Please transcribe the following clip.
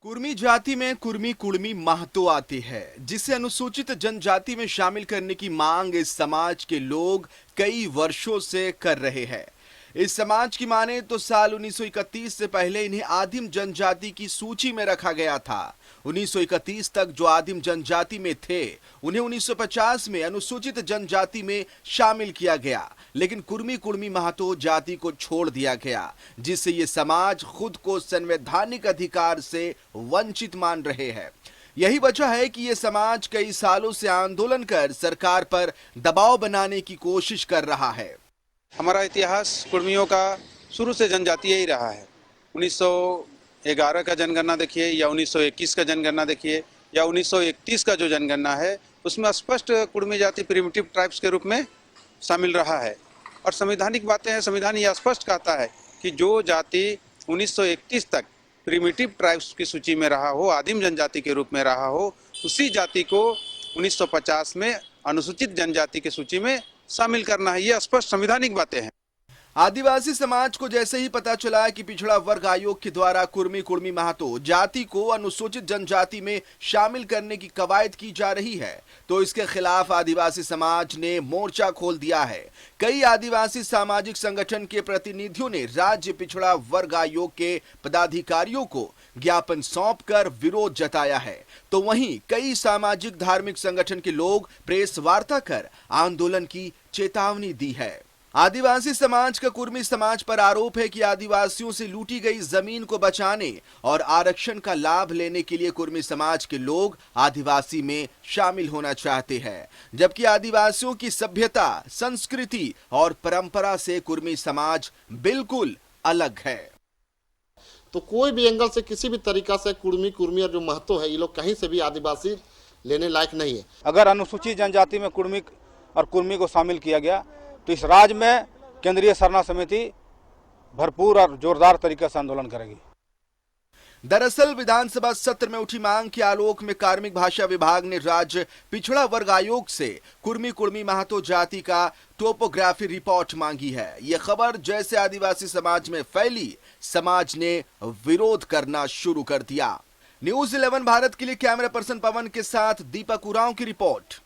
कुर्मी जाति में कुर्मी कुर्मी महतो आती है, जिसे अनुसूचित जनजाति में शामिल करने की मांग इस समाज के लोग कई वर्षों से कर रहे हैं। इस समाज की माने तो साल 1931 से पहले इन्हें आदिम जनजाति की सूची में रखा गया था। 1931 तक जो आदिम जनजाति में थे, उन्हें 1950 में अनुसूचित जनजाति में शामिल किया गया, लेकिन कुर्मी कुर्मी महतो जाति को छोड़ दिया गया, जिससे ये समाज खुद को संवैधानिक अधिकार से वंचित मान रहे हैं। यही वजह है कि ये समाज कई सालों से आंदोलन कर सरकार पर दबाव बनाने की कोशिश कर रहा है। हमारा इतिहास कुर्मियों का शुरू से जनजातीय ही रहा है। 1911 का जनगणना देखिए या 1921 का जनगणना देखिए या 1931 का जो जनगणना है, उसमें स्पष्ट कुर्मी जाति प्रिमिटिव ट्राइब्स के रूप में शामिल रहा है। और संवैधानिक बातें हैं, संविधान यह स्पष्ट कहता है कि जो जाति 1931 तक प्रिमिटिव ट्राइब्स की सूची में रहा हो, आदिम जनजाति के रूप में रहा हो, उसी जाति को 1950 में अनुसूचित जनजाति की सूची में शामिल करना है। ये स्पष्ट संवैधानिक बातें हैं। आदिवासी समाज को जैसे ही पता चला कि पिछड़ा वर्ग आयोग के द्वारा कुर्मी कुर्मी महतो जाति को अनुसूचित जनजाति में शामिल करने की कवायद की जा रही है, तो इसके खिलाफ आदिवासी समाज ने मोर्चा खोल दिया है। कई आदिवासी सामाजिक संगठन के प्रतिनिधियों ने राज्य पिछड़ा वर्ग आयोग के पदाधिकारियों को ज्ञापन सौंपकर विरोध जताया है, तो वहीं कई सामाजिक धार्मिक संगठन के लोग प्रेस वार्ता कर आंदोलन की चेतावनी दी है। आदिवासी समाज का कुर्मी समाज पर आरोप है कि आदिवासियों से लूटी गई जमीन को बचाने और आरक्षण का लाभ लेने के लिए कुर्मी समाज के लोग आदिवासी में शामिल होना चाहते हैं, जबकि आदिवासियों की सभ्यता, संस्कृति और परंपरा से कुर्मी समाज बिल्कुल अलग है। तो कोई भी एंगल से किसी भी तरीका से कुर्मी और जो महतो है, ये लोग कहीं से भी आदिवासी लेने लायक नहीं है। अगर अनुसूचित जनजाति में कुर्मी और कुर्मी को शामिल किया गया तो इस राज्य में केंद्रीय सरना समिति भरपूर और जोरदार तरीके से आंदोलन करेगी। दरअसल विधानसभा सत्र में उठी मांग के आलोक में कार्मिक भाषा विभाग ने राज्य पिछड़ा वर्ग आयोग से कुर्मी कुर्मी महतो जाति का टोपोग्राफी रिपोर्ट मांगी है। यह खबर जैसे आदिवासी समाज में फैली, समाज ने विरोध करना शुरू कर दिया। न्यूज़ 11 भारत के लिए कैमरा पर्सन पवन के साथ दीपक उरांव की रिपोर्ट।